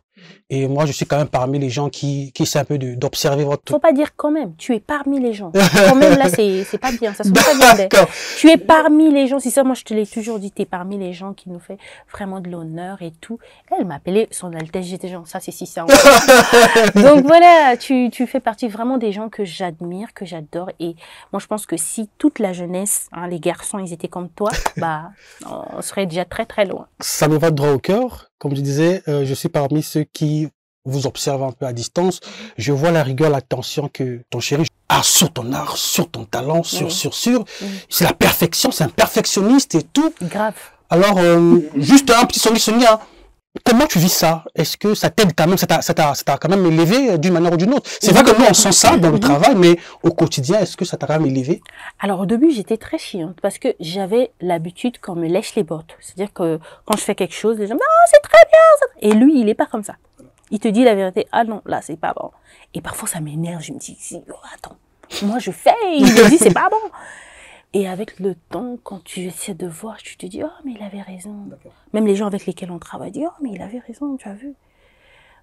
Speaker 1: Et moi, je suis quand même parmi les gens qui essaient un peu d'observer votre...
Speaker 2: Faut pas dire quand même, tu es parmi les gens. Quand même, là, c'est pas bien, ça se pas bien. Tu es parmi les gens, c'est ça, moi, je te l'ai toujours dit, tu es parmi les gens qui nous fait vraiment de l'honneur et tout. Elle m'appelait son Altesse, j'étais genre, ça, c'est si ça. Donc voilà, tu fais partie vraiment des gens que j'admire, que j'adore. Et moi, je pense que si toute la jeunesse, hein, les garçons, ils étaient comme toi, bah, on serait déjà très, très loin.
Speaker 1: Ça me va droit au cœur. Comme je disais, je suis parmi ceux qui vous observent un peu à distance. Je vois la rigueur, l'attention que ton chéri a sur ton art, sur ton talent, sur. C'est la perfection, c'est un perfectionniste et tout.
Speaker 2: Grave.
Speaker 1: Alors, juste un petit Sonia, hein. Comment tu vis ça? Est-ce que ça t'aide quand même, ça t'a quand même élevé d'une manière ou d'une autre? C'est vrai que nous, on sent ça dans le travail, mais au quotidien, est-ce que ça t'a quand même élevé?
Speaker 2: Alors, au début, j'étais très chiante parce que j'avais l'habitude qu'on me lèche les bottes. C'est-à-dire que quand je fais quelque chose, les gens me disent, ah, c'est très bien. Et lui, il est pas comme ça. Il te dit la vérité. Ah non, là, c'est pas bon. Et parfois, ça m'énerve. Je me dis, oh, attends, moi, je fais. Et il me dit, c'est pas bon. Et avec le temps, quand tu essaies de voir, tu te dis, oh, mais il avait raison. Même les gens avec lesquels on travaille disent, oh, mais il avait raison, tu as vu.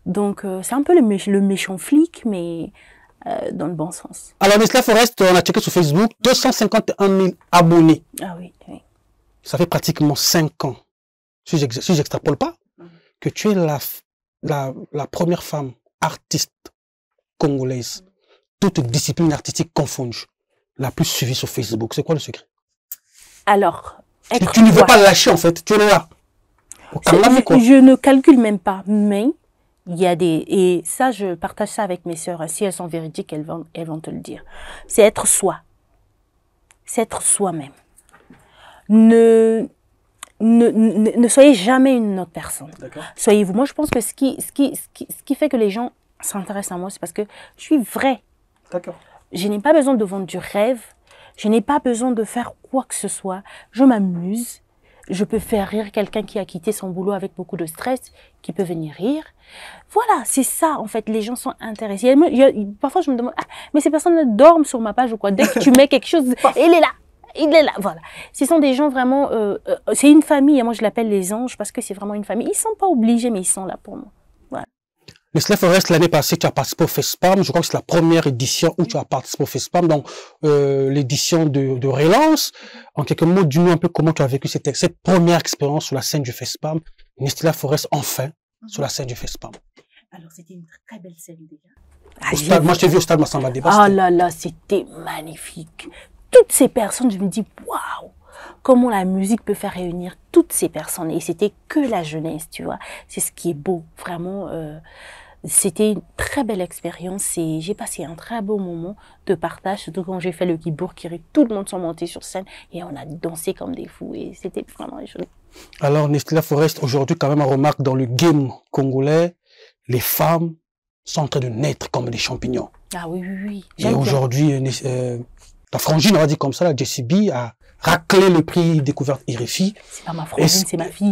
Speaker 2: Donc, c'est un peu le méchant flic, mais dans le bon sens.
Speaker 1: Alors, Nestlé Forest, on a checké sur Facebook, 251 000 abonnés.
Speaker 2: Ah oui, oui.
Speaker 1: Ça fait pratiquement 5 ans, si j'extrapole pas, que tu es la première femme artiste congolaise, toutes disciplines artistiques confondues, la plus suivie sur Facebook. C'est quoi le secret?
Speaker 2: Alors,
Speaker 1: tu ne veux pas lâcher en fait, tu es là.
Speaker 2: Je ne calcule même pas, mais il y a et ça, je partage ça avec mes sœurs. Si elles sont véridiques, elles vont te le dire. C'est être soi. C'est être soi-même. Ne soyez jamais une autre personne. Soyez vous. Moi, je pense que ce qui fait que les gens s'intéressent à moi, c'est parce que je suis vraie.
Speaker 1: D'accord.
Speaker 2: Je n'ai pas besoin de vendre du rêve. Je n'ai pas besoin de faire quoi que ce soit. Je m'amuse. Je peux faire rire quelqu'un qui a quitté son boulot avec beaucoup de stress, qui peut venir rire. Voilà, c'est ça, en fait. Les gens sont intéressés. Parfois, je me demande, ah, mais ces personnes dorment sur ma page ou quoi? Dès que tu mets quelque chose, il est là. Il est là, voilà. Ce sont des gens vraiment... c'est une famille, et moi je l'appelle les anges parce que c'est vraiment une famille. Ils ne sont pas obligés, mais ils sont là pour moi. Voilà.
Speaker 1: Nestlé Forest, l'année passée, tu as participé au FESPAM. Je crois que c'est la première édition où tu as participé au FESPAM, donc l'édition de relance. En quelques mots, dis-nous un peu comment tu as vécu cette première expérience sur la scène du FESPAM. Nestlé Forest, enfin, sur la scène du FESPAM.
Speaker 2: Alors, c'était une très belle scène déjà.
Speaker 1: Moi, je t'ai vu au stade Massamba Débat.
Speaker 2: Ah là là, c'était magnifique. Toutes ces personnes, je me dis, waouh, comment la musique peut faire réunir toutes ces personnes. Et c'était que la jeunesse, tu vois. C'est ce qui est beau, vraiment. C'était une très belle expérience et j'ai passé un très beau moment de partage, surtout quand j'ai fait le Kibourkiri. Tout le monde s'est monté sur scène et on a dansé comme des fous et c'était vraiment joli.
Speaker 1: Alors, Nestlé Forest, aujourd'hui, quand même, on remarque dans le game congolais, les femmes sont en train de naître comme des champignons.
Speaker 2: Ah oui, oui, oui.
Speaker 1: Et aujourd'hui, la frangine, on va dire comme ça, la Jessie B a raclé le prix découverte RFI. C'est
Speaker 2: pas ma frangine, c'est ma fille.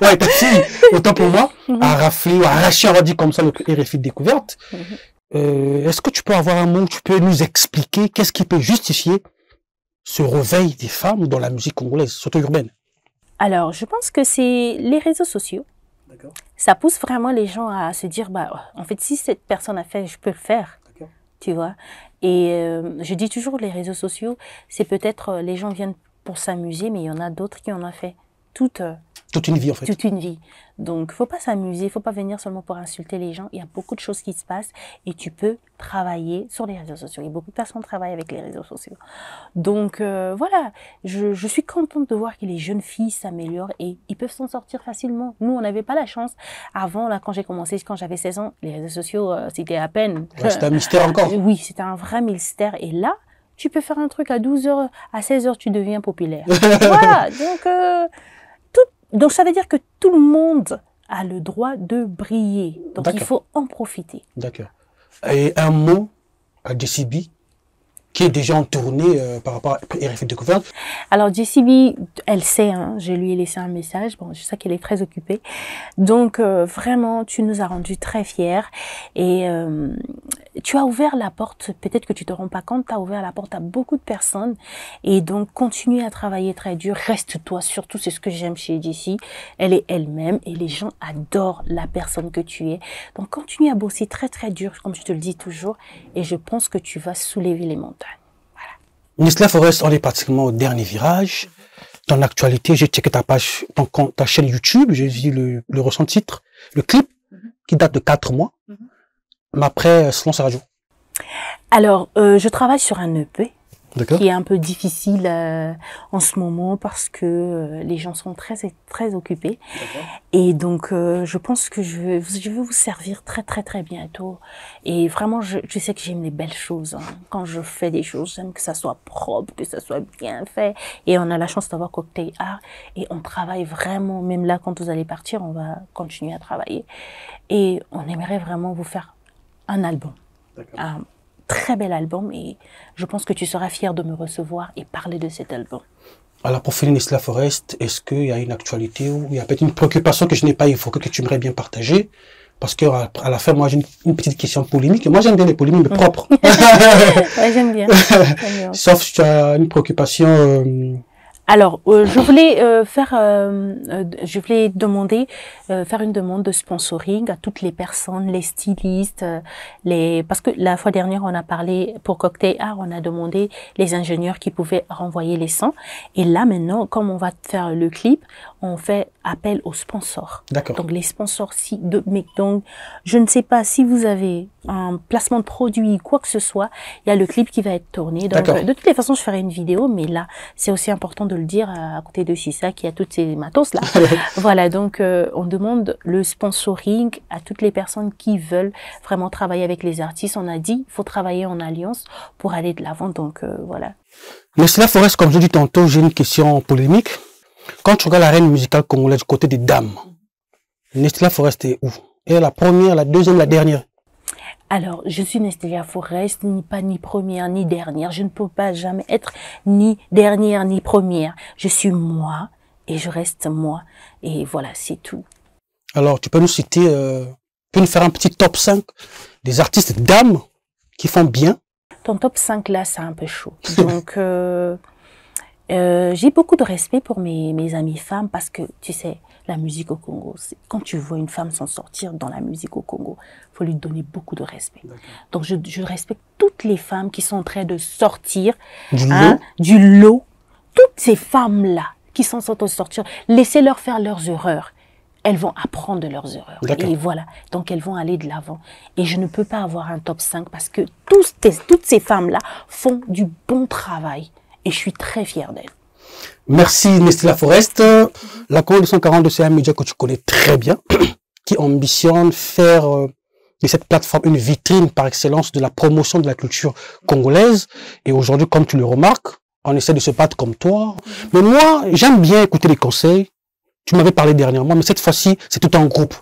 Speaker 1: Ouais, ta fille, autant pour moi, a raflé ou a arraché, on va dire comme ça, le prix RFI découverte. Est-ce que tu peux avoir un mot, tu peux nous expliquer qu'est-ce qui peut justifier ce réveil des femmes dans la musique congolaise, surtout urbaine?
Speaker 2: Alors, je pense que c'est les réseaux sociaux. Ça pousse vraiment les gens à se dire, bah, en fait, si cette personne a fait, je peux le faire. Tu vois. Et je dis toujours, les réseaux sociaux, c'est peut-être, les gens viennent pour s'amuser, mais il y en a d'autres qui en ont fait toute
Speaker 1: une vie, en fait.
Speaker 2: Toute une vie. Donc, faut pas s'amuser, faut pas venir seulement pour insulter les gens. Il y a beaucoup de choses qui se passent et tu peux travailler sur les réseaux sociaux. Et beaucoup de personnes travaillent avec les réseaux sociaux. Donc, voilà. Je suis contente de voir que les jeunes filles s'améliorent et ils peuvent s'en sortir facilement. Nous, on n'avait pas la chance. Avant, là, quand j'ai commencé, quand j'avais 16 ans, les réseaux sociaux, c'était à peine.
Speaker 1: Ouais, c'était un mystère encore.
Speaker 2: Oui, c'était un vrai mystère. Et là, tu peux faire un truc à 12h, à 16h, tu deviens populaire. Voilà. Donc, ça veut dire que tout le monde a le droit de briller. Donc, il faut en profiter.
Speaker 1: D'accord. Et un mot à JCB qui est déjà en tournée par rapport à RFI Découverte.
Speaker 2: Alors, JCB, elle sait, hein, je lui ai laissé un message. Bon, je sais qu'elle est très occupée. Donc, vraiment, tu nous as rendus très fiers. Et tu as ouvert la porte, peut-être que tu te rends pas compte, tu as ouvert la porte à beaucoup de personnes. Et donc, continue à travailler très dur. Reste-toi, surtout, c'est ce que j'aime chez JC. Elle est elle-même et les gens adorent la personne que tu es. Donc, continue à bosser très, très dur, comme je te le dis toujours. Et je pense que tu vas soulever les montagnes.
Speaker 1: Neslia Forest, on est pratiquement au dernier virage. Dans l'actualité, j'ai checké ta page, ta chaîne YouTube, j'ai vu le récent titre, le clip, qui date de 4 mois. Mais après, selon sa radio.
Speaker 2: Alors, je travaille sur un EP
Speaker 1: qui
Speaker 2: est un peu difficile en ce moment parce que les gens sont très très occupés. Et donc, je pense que je vais vous servir très très très bientôt. Et vraiment, je sais que j'aime les belles choses. Hein. Quand je fais des choses, j'aime que ça soit propre, que ça soit bien fait. Et on a la chance d'avoir Cocktail Art. Et on travaille vraiment, même là, quand vous allez partir, on va continuer à travailler. Et on aimerait vraiment vous faire un album. Un très bel album et je pense que tu seras fier de me recevoir et parler de cet album.
Speaker 1: Alors pour finir Neslia Forest, est-ce qu'il y a une actualité ou il y a peut-être une préoccupation que je n'ai pas évoquée que tu aimerais bien partager? Parce que à la fin, moi j'ai une petite question polémique. Moi j'aime bien les polémiques mais propres.
Speaker 2: Ouais, j'aime bien.
Speaker 1: Sauf si tu as une préoccupation...
Speaker 2: Alors, je voulais demander, faire une demande de sponsoring à toutes les personnes, les stylistes, parce que la fois dernière on a parlé pour Cocktail Art, on a demandé les ingénieurs qui pouvaient renvoyer les sons. Et là maintenant, comme on va faire le clip, on fait appel aux sponsors.
Speaker 1: D'accord.
Speaker 2: Donc les sponsors donc je ne sais pas si vous avez un placement de produit, quoi que ce soit, il y a le clip qui va être tourné. Donc de toutes les façons, je ferai une vidéo, mais là, c'est aussi important de le dire à côté de Sissa qui a toutes ces matos là. Voilà, donc on demande le sponsoring à toutes les personnes qui veulent vraiment travailler avec les artistes. On a dit, il faut travailler en alliance pour aller de l'avant, donc voilà.
Speaker 1: Neslia Forest, comme je l'ai dit tantôt, j'ai une question polémique. Quand tu regardes l'arène musicale congolaise du côté des dames, Neslia Forest est où? Elle est la première, la deuxième, la dernière?
Speaker 2: Alors, je suis Neslia Forest, ni première, ni dernière. Je ne peux pas jamais être ni dernière, ni première. Je suis moi et je reste moi. Et voilà, c'est tout. Alors, tu peux nous citer,
Speaker 1: tu peux nous faire un petit top 5 des artistes dames qui font bien?
Speaker 2: Ton top 5 là, c'est un peu chaud. Donc, j'ai beaucoup de respect pour mes amies femmes parce que, tu sais, la musique au Congo, quand tu vois une femme s'en sortir dans la musique au Congo, il faut lui donner beaucoup de respect. Donc, je respecte toutes les femmes qui sont en train de sortir du lot. Toutes ces femmes-là qui sont en train de sortir, laissez-leur faire leurs erreurs. Elles vont apprendre de leurs erreurs. Et voilà. Donc, elles vont aller de l'avant. Et je ne peux pas avoir un top 5 parce que toutes ces femmes-là font du bon travail. Et je suis très fière d'elles.
Speaker 1: Merci Neslia Forest. La Congo 242, c'est un média que tu connais très bien, qui ambitionne faire de cette plateforme une vitrine par excellence de la promotion de la culture congolaise. Et aujourd'hui, comme tu le remarques, on essaie de se battre comme toi. Mais moi, j'aime bien écouter les conseils. Tu m'avais parlé dernièrement, mais cette fois-ci, c'est tout en groupe.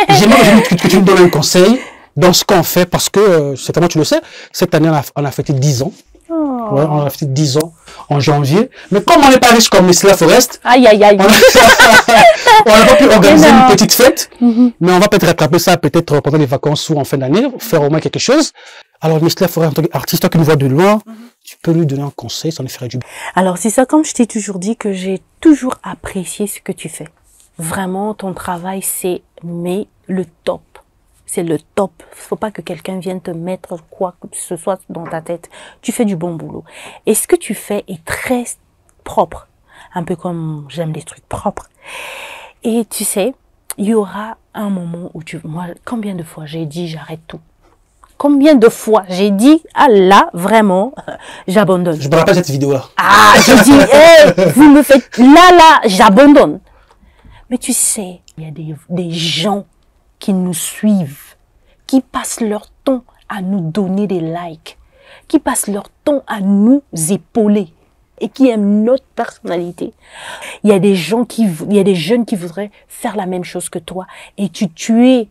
Speaker 1: J'aimerais que tu me donnes un conseil dans ce qu'on fait, parce que, certainement tu le sais, cette année, on a fêté 10 ans. Ouais, on a fait 10 ans en janvier. Mais comme on n'est pas riche comme Neslia Forest,
Speaker 2: aïe, aïe, aïe.
Speaker 1: on n'a pas pu organiser une petite fête. Mais on va peut-être rattraper ça peut-être pendant les vacances ou en fin d'année, faire au moins quelque chose. Alors Neslia Forest, en tant qu'artiste, toi qui nous vois de loin, tu peux lui donner un conseil, ça nous ferait du bien.
Speaker 2: Alors c'est ça, comme je t'ai toujours dit, que j'ai toujours apprécié ce que tu fais. Vraiment, ton travail, c'est le top. C'est le top. Faut pas que quelqu'un vienne te mettre quoi que ce soit dans ta tête. Tu fais du bon boulot. Et ce que tu fais est très propre. Un peu comme j'aime les trucs propres. Et tu sais, il y aura un moment où moi, combien de fois j'ai dit j'arrête tout? Combien de fois j'ai dit, ah là, vraiment, j'abandonne.
Speaker 1: Je me rappelle cette vidéo-là.
Speaker 2: Ah, j'ai dit, hey, vous me faites, là, j'abandonne. Mais tu sais, il y a des gens qui nous suivent, qui passent leur temps à nous donner des likes, qui passent leur temps à nous épauler. et qui aiment notre personnalité. Il y a des jeunes qui voudraient faire la même chose que toi et tu es,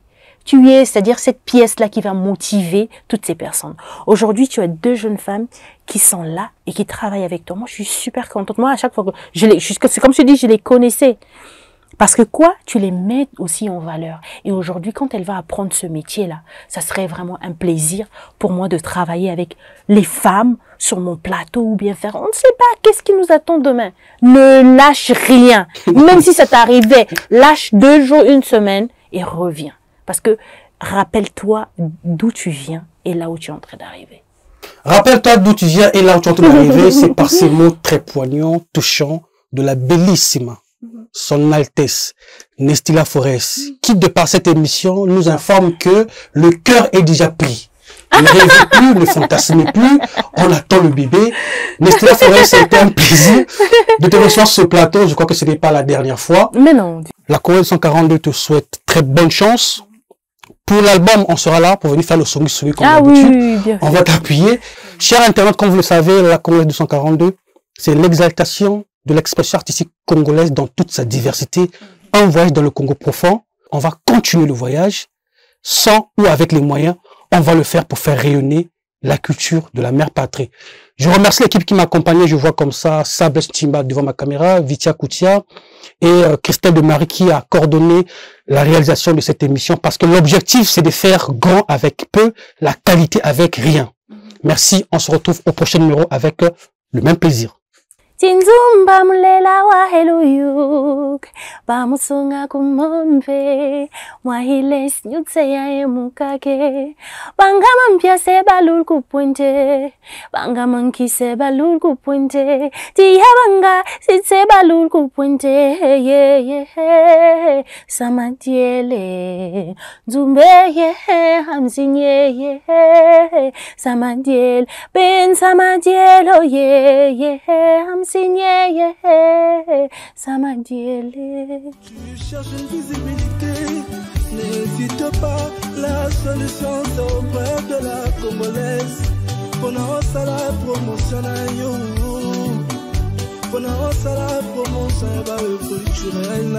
Speaker 2: c'est-à-dire cette pièce-là qui va motiver toutes ces personnes. Aujourd'hui, tu as 2 jeunes femmes qui sont là et qui travaillent avec toi. Moi, je suis super contente. Moi, à chaque fois que c'est comme je dis, je les connaissais. Parce que quoi? Tu les mets aussi en valeur. Et aujourd'hui, quand elle va apprendre ce métier-là, ça serait vraiment un plaisir pour moi de travailler avec les femmes sur mon plateau ou bien faire. On ne sait pas qu'est-ce qui nous attend demain. Ne lâche rien. Même si ça t'arrivait, lâche 2 jours, 1 semaine et reviens. Parce que rappelle-toi d'où tu viens et là où tu es en train d'arriver.
Speaker 1: Rappelle-toi d'où tu viens et là où tu es en train d'arriver. C'est par ces mots très poignants, touchants de la bellissima, Son Altesse, Nestila Forest, qui de par cette émission nous informe que le cœur est déjà pris. Ne rêvez plus, ne fantasmez plus, on attend le bébé. Nestila Forest, c'était un plaisir de te recevoir sur ce plateau. Je crois que ce n'est pas la dernière fois.
Speaker 2: Mais non.
Speaker 1: La Chorale 242 te souhaite très bonne chance. Pour l'album, on sera là pour venir faire le son comme d'habitude.
Speaker 2: Oui, bien
Speaker 1: on va t'appuyer. Chers internautes, comme vous le savez, la Chorale 242, c'est l'exaltation de l'expression artistique congolaise dans toute sa diversité. Un voyage dans le Congo profond. On va continuer le voyage sans ou avec les moyens. On va le faire pour faire rayonner la culture de la mère patrie. Je remercie l'équipe qui m'a accompagné. Je vois comme ça Sables Timba devant ma caméra, Vitia Koutia et Christelle de Marie qui a coordonné la réalisation de cette émission parce que l'objectif c'est de faire grand avec peu, la qualité avec rien. Merci, on se retrouve au prochain numéro avec le même plaisir.
Speaker 2: Tinzumba mulela wa heluyuk bamusunga kumonve mwahiles nyutse ya emukake bangama mpya se balul kupunte bangama nkise balul kupunte tiya banga sitse balul kupunte ye samadiele nzumbe ye hamzinye ye samadiel ben samadielo ye signé, Samadiele.
Speaker 3: Tu cherches une visibilité, n'hésite pas, la solution c'est auprès de la Congolaise. Pendant ça la promotion pendant ça la promotion culturelle.